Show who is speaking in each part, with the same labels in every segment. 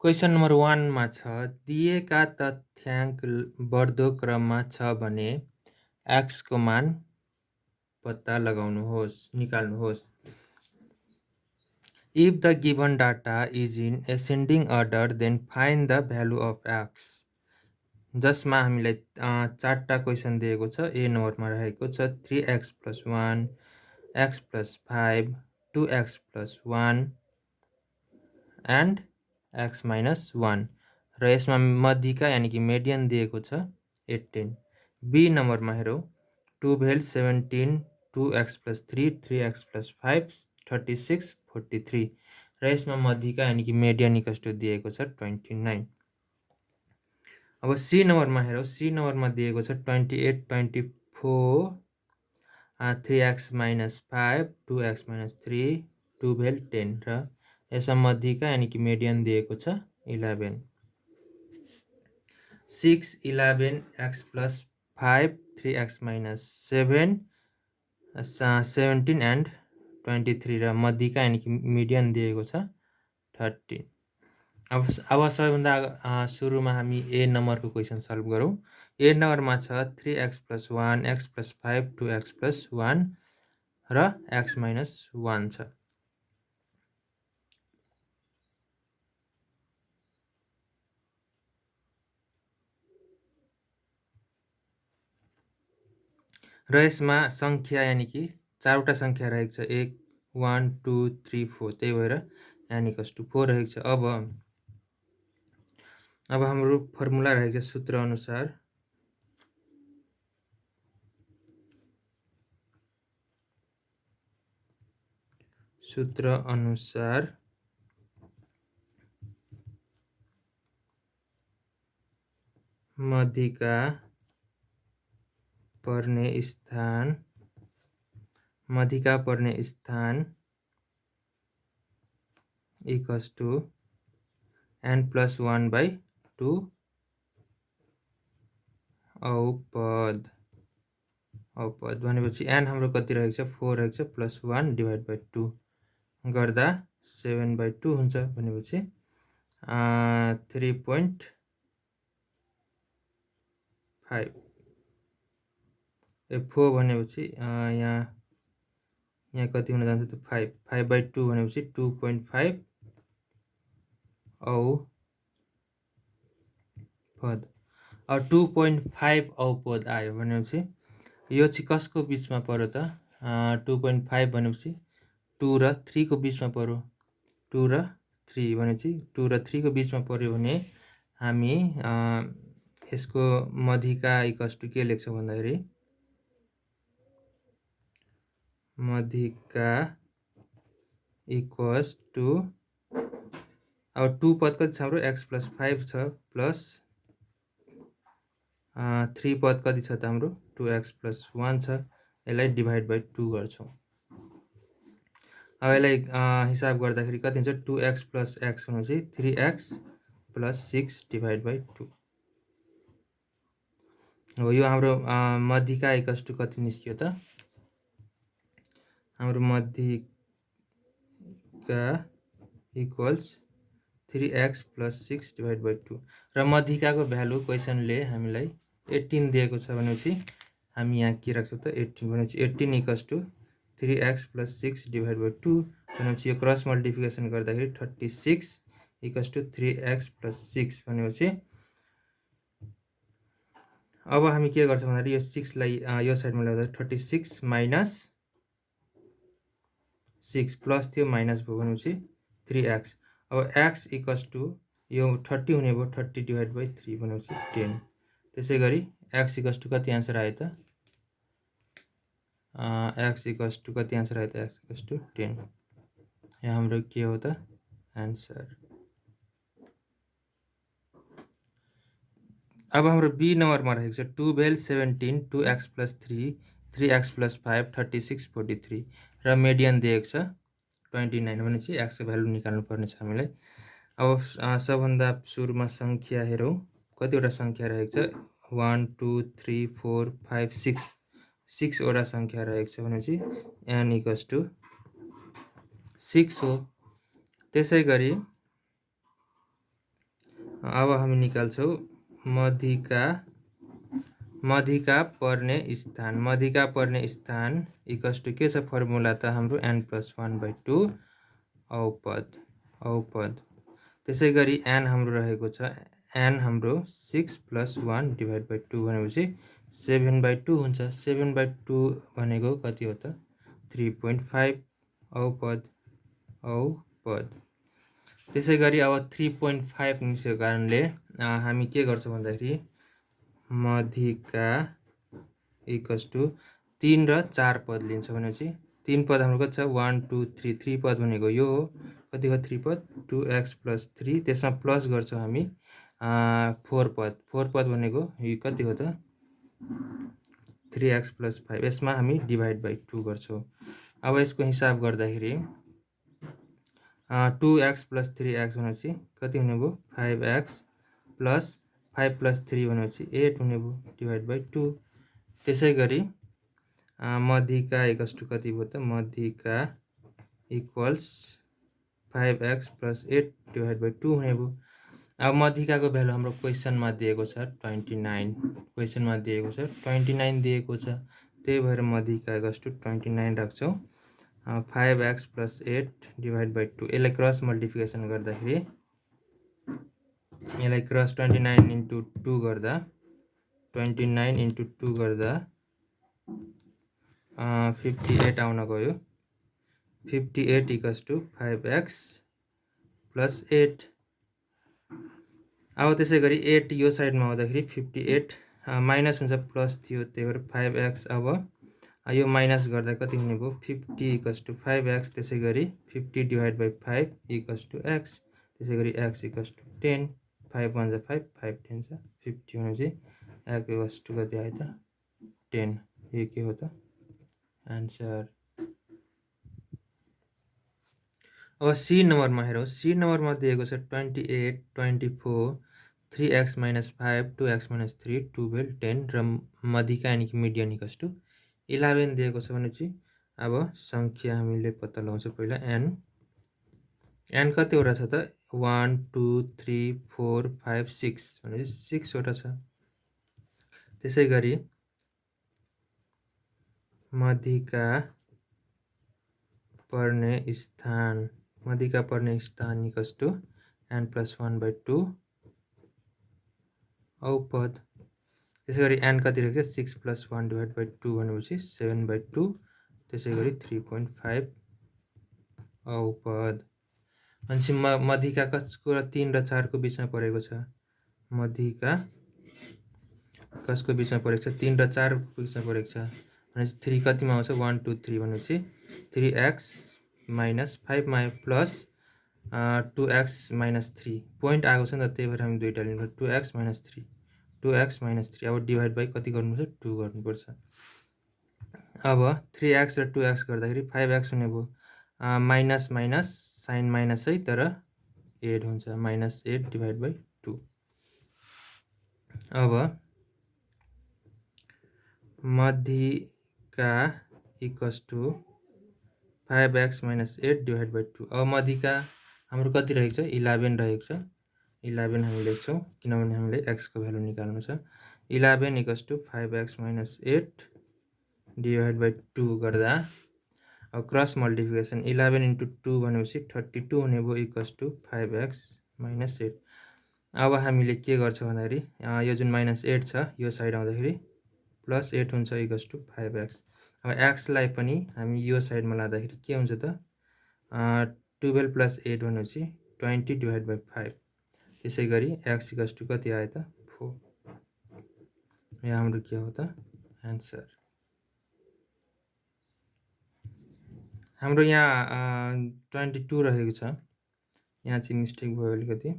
Speaker 1: Question number 1 मा छ दिएका तथ्याङ्क बढ्दो क्रममा छ भने x को मान पत्ता निकाल्नुहोस्। If the given data is in ascending order, then find the value of x. जसमा हामीलाई 4टा क्वेसन दिएको छ। ए नम्बरमा रहेको छ 3x + 1, x + 5, 2x + 1 and x - 1 र यसमा मध्यिका यानि कि मेडियन दिएको छ 18। बी नम्बरमा हेरौँ 12, 17, 2x + 3, 3x + 5, 36, 43 र यसमा मध्यिका यानि कि मेडियन दिएको छ 29। अब सी नम्बरमा हेरौँ। सी नम्बरमा दिएको छ 28, 24, 3x - 5, 2x - 3, 12, 10 र यसमा मध्यिका यानि कि मेडियन दिएको छ 11। 6, 11, x + 5, 3x - 7, 17 and 23 र मध्यिका यानि कि मिडियन दिएको छ 13। अब सबैभन्दा सुरुमा हामी ए नम्बरको क्वेसन सल्भ गरौँ। ए नम्बरमा छ 3x + 1, x + 5, 2x + 1 र x - 1 छ। र यसमा संख्या यानि कि 4वटा संख्या रहेको छ 1, 1, 2, 3, 4 त्यही भएर यानि = 4 रहेको छ। अब हाम्रो फर्मुला रहेको छ सूत्र अनुसार मध्यिका पर्ने स्थान = n+1/2 औपद भनेपछि n हाम्रो कति रहेको छ 4 रहेको छ +1 / 2 गर्दा 7/2 हुन्छ भनेपछि 3.5 4 भनेपछि यहाँ कति हुन जान्छ त 5 5/2 भनेपछि 2.5 औपद। अब 2.5 औपद आयो भनेपछि यो चाहिँ कसको बिचमा पर्यो त 2.5 भनेपछि 2 र 3 को बिचमा पर्यो। 2 र 3 भनेपछि 2 र 3 को बिचमा पर्यो भने हामी यसको मध्यिका = के लेख्छौँ भन्दाखेरि मध्यिका = अब 2 पद कति छ हाम्रो x + 5 छ प्लस 3 पद कति छ त हाम्रो 2x + 1 छ। यसलाई /2 गर्छौँ। अब यसलाई हिसाब गर्दाखेरि कति हुन्छ 2x + x भनेपछि 3x + 6 /2 हो। यो हाम्रो मध्यिका = कति निस्क्यो त हाम्रो मध्यिका = 3x + 6 /2 र मध्यिकाको भ्यालु क्वेसनले हामीलाई 18 दिएको छ भनेपछि हामी यहाँ के राख्छौँ त 18 भनेपछि 18 = 3x + 6 /2 भनेपछि यो क्रस मल्टिप्लिकेसन गर्दाखेरि 36 = 3x + 6 भनेपछि अब हामी के गर्छौँ भन्दाखेरि यो 6 लाई यो साइडमा ल्याउँदा 36 - 6 प्लस थियो माइनस भयो भनेपछि 3x। अब x = यो 30 हुने भयो 30 / 3 भनेपछि 10। त्यसै गरी x = कति आन्सर आयो त x = कति आन्सर आयो त x = 10। यहाँ हाम्रो के हो त आन्सर। अब हाम्रो बी नम्बरमा रहेको छ 12, 17, 2x + 3, 3x + 5, 36, 43 र मेडियन दिएको छ 29 भनेपछि x को भ्यालु निकाल्नु पर्ने छ हामीलाई। अब सबभन्दा सुरुमा संख्या हेरौँ। कतिवटा संख्या रहेको छ 1, 2, 3, 4, 5, 6 6वटा संख्या रहेको छ भनेपछि n = 6 हो। त्यसै गरी अब हामी निकाल्छौँ मध्यका पर्ने स्थान इक्वल्स टु के छ फर्मुला त हाम्रो n+1/2 औपद। त्यसै गरी n हाम्रो रहेको छ n हाम्रो 6 + 1 / 2 भनेपछि 7/2 हुन्छ। 7/2 भनेको कति हो त 3.5 औपद। त्यसै गरी अब 3.5 निस्केको कारणले हामी के गर्छौँ भन्दाखेरि मध्यका इक्वल्स टु 3 र 4 पद लिन्छ भनेपछि 3 पद हाम्रो कति छ 1 2 3 3 पद भनेको यो हो। कति हो 3 पद 2x + 3 त्यसमा प्लस गर्छौँ हामी 4 पद भनेको यो कति हो त 3x + 5 यसमा हामी /2 गर्छौँ। अब यसको हिसाब गर्दाखेरि 2x + 3x भनेपछि कति हुने भयो 5x + 5 + 3 भनेपछि 8 हुने भयो /2। त्यसै गरी मध्यका इक्वल्स टु कति भयो त मध्यका इक्वल्स 5x + 8 /2 हुने भयो। अब मध्यकाको भ्यालु हाम्रो क्वेसनमा दिएको छ 29 दिएको छ त्यही भएर मध्यका इक्वल्स टु 29 राख्छौँ। 5x + 8 /2 यसलाई क्रस मल्टिप्लिकेसन गर्दाखेरि यसलाई क्रस 29 × 2 गर्दा 58 आउन गयो। 58 इक्वल्स टु 5x + 8। अब त्यसै गरी 8 यो साइडमा आउँदाखेरि 58 माइनस हुन्छ प्लस थियो त्यही भएर 5x अब यो माइनस गर्दा कति हुने भयो 50 इक्वल्स टु 5x। त्यसै गरी 50 / 5 इक्वल्स टु x। त्यसै गरी x इक्वल्स टु 10 5 1 5 5 10 छ 50 भनेपछि x इक्वल्स टु कति आयो त 10। यो के हो त आन्सर। अब सी नम्बरमा हेरौँ। सी नम्बरमा दिएको छ 28 24 3x - 5 2x - 3 12 10 र मध्यका यानि कि मिडियन इक्वल्स टु 11 दिएको छ भनेपछि अब सङ्ख्या हामीले पत्ता लगाउँछौँ। पहिला n कतिवटा छ त 1 2 3 4 5 6 भनेपछि 6 वटा छ। त्यसै गरी मध्यका पर्ने स्थान इक्वल्स टु n+1/2 औपद। त्यसै गरी n कति रहेको छ 6 + 1 / 2 भनेपछि 7/2। त्यसै गरी 3.5 औपद। भनेपछि मध्यका कसको र 3 र 4 को बिचमा परेको छ मध्यका कसको बिचमा परेको छ 3 र 4 को बिचमा परेको छ भनेपछि 3 कतिमा आउँछ 1 2 3 भनेपछि 3x - 5 प्लस 2x - 3 पोइन्ट आएको छ नि त त्यही भएर हामी दुईवटा लिनु 2x - 3 अब डिभाइड बाई कति गर्नुपर्छ 2 गर्नुपर्छ। अब 3x र 2x गर्दाखेरि 5x हुने भयो माइनस माइनस साइन माइनस है तर 8 हुन्छ -8 / 2। अब मध्यका इक्वल्स टु 5x - 8 / 2। अब मध्यका हाम्रो कति रहेको छ 11 रहेको छ 11 हामी लेख्छौँ किनभने हामीले x को भ्यालु निकाल्नु छ। 11 इक्वल्स टु 5x - 8 / 2 गर्दा अब क्रस मल्टिप्लिकेसन 11 × 2 भनेपछि 32 हुने भयो इक्वल्स टु 5x - 8। अब हामीले के गर्छौँ भन्दाखेरि यो जुन -8 छ यो साइड आउँदाखेरि +8 हुन्छ इक्वल्स टु 5x। अब x लाई पनि हामी यो साइडमा लाँदाखेरि के हुन्छ त 12 + 8 भनेपछि 20 / 5। त्यसै गरी x इक्वल्स टु कति आयो त 4। यहाँ हाम्रो के हो त आन्सर। हाम्रो यहाँ 22 रहेको छ यहाँ चाहिँ मिस्टेक भयो अलिकति।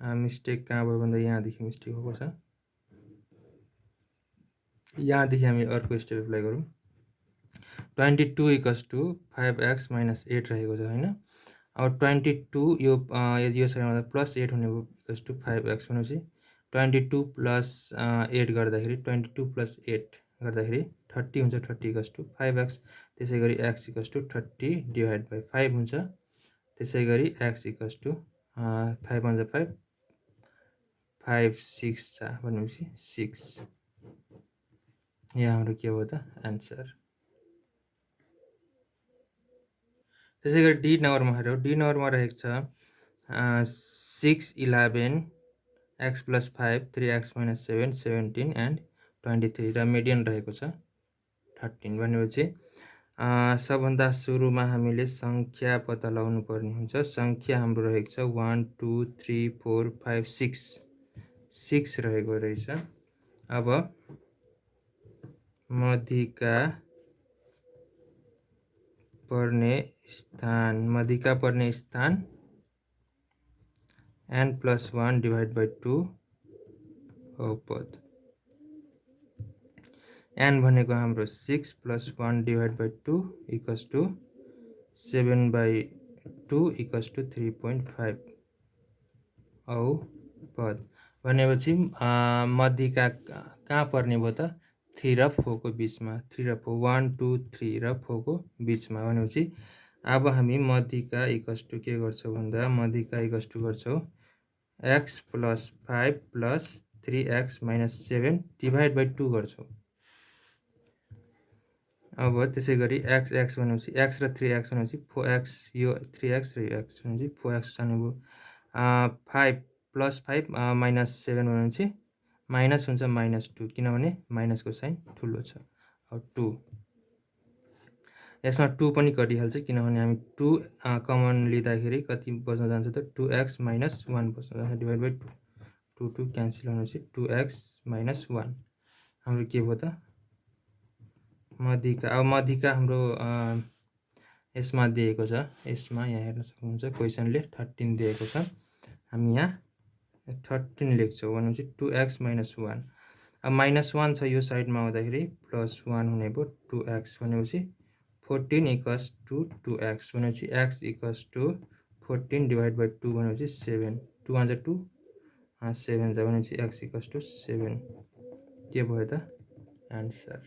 Speaker 1: मिस्टेक कहाँ भयो भन्दा यहाँदेखि मिस्टेक भएको छ। यहाँदेखि हामी अर्को स्टेप एप्लाई गरौँ। 22 इक्वल्स टु 5x - 8 रहेको छ होइन। अब 22 यो साइडमा +8 हुने भयो इक्वल्स टु 5x भनेपछि 22 + 8 गर्दाखेरि 22 + 8 गर्दाखेरि 30 हुन्छ 30 इक्वल्स टु 5x। त्यसै गरी x इक्वल्स टु 30 / 5 हुन्छ। त्यसै गरी x इक्वल्स टु 5 1 5, 5 6 छ भनेपछि 6। यहाँ हाम्रो के हो त एन्सर। त्यसै गरी डी नम्बरमा हेरौँ। डी नम्बरमा रहेको छ 6 11 x + 5 3x - 7 17 एन्ड 23 र मिडियन रहेको छ 13। भनेपछि सबभन्दा सुरुमा हामीले सङ्ख्या पत्ता लगाउनु पर्ने हुन्छ। सङ्ख्या हाम्रो रहेको छ 1 2 3 4 5 6 रहेको रहेछ। अब मध्यका पर्ने स्थान n+1 / 2 बहुपद। n भनेको हाम्रो 6 + 1 / 2 = 7/2 = 3.5 औपद। भनेपछि मध्यका कहाँ पर्ने भयो त 3 र 4 को बिचमा। 3 र 4 1 2 3 र 4 को बिचमा। भनेपछि अब हामी मध्यका इक्वल के गर्छौँ भन्दा मध्यका इक्वल गर्छौँ x + 5 + 3x - 7 / 2 गर्छौँ। अब त्यसै गरी x भनेपछि x र 3x भनेपछि 4x, यो 3x र यो x भनेपछि 4x जाने भयो। 5 + 5 - 7 भनेपछि माइनस हुन्छ -2 किनभने माइनसको साइन ठुलो छ। अब 2 यसमा 2 पनि कटिहाल्छ किनभने हामी 2 कमन लिँदाखेरि कति बच्न जान्छ त 2x - 1 बच्न जान्छ / 2। 2 2 क्यान्सल भनेपछि 2x - 1 हाम्रो के भयो त मध्यका। अब मध्यका हाम्रो यसमा दिएको छ। यसमा यहाँ हेर्न सक्नुहुन्छ क्वेसनले 13 दिएको छ। हामी यहाँ 13 लेख्छौँ भनेपछि 2x - 1। अब -1 छ यो साइडमा आउँदाखेरि +1 हुने भयो 2x भनेपछि 14 = 2x भनेपछि x = 14 / 2 भनेपछि 7। 2 1 2 7 छ भनेपछि x = 7 के भयो त एन्सर।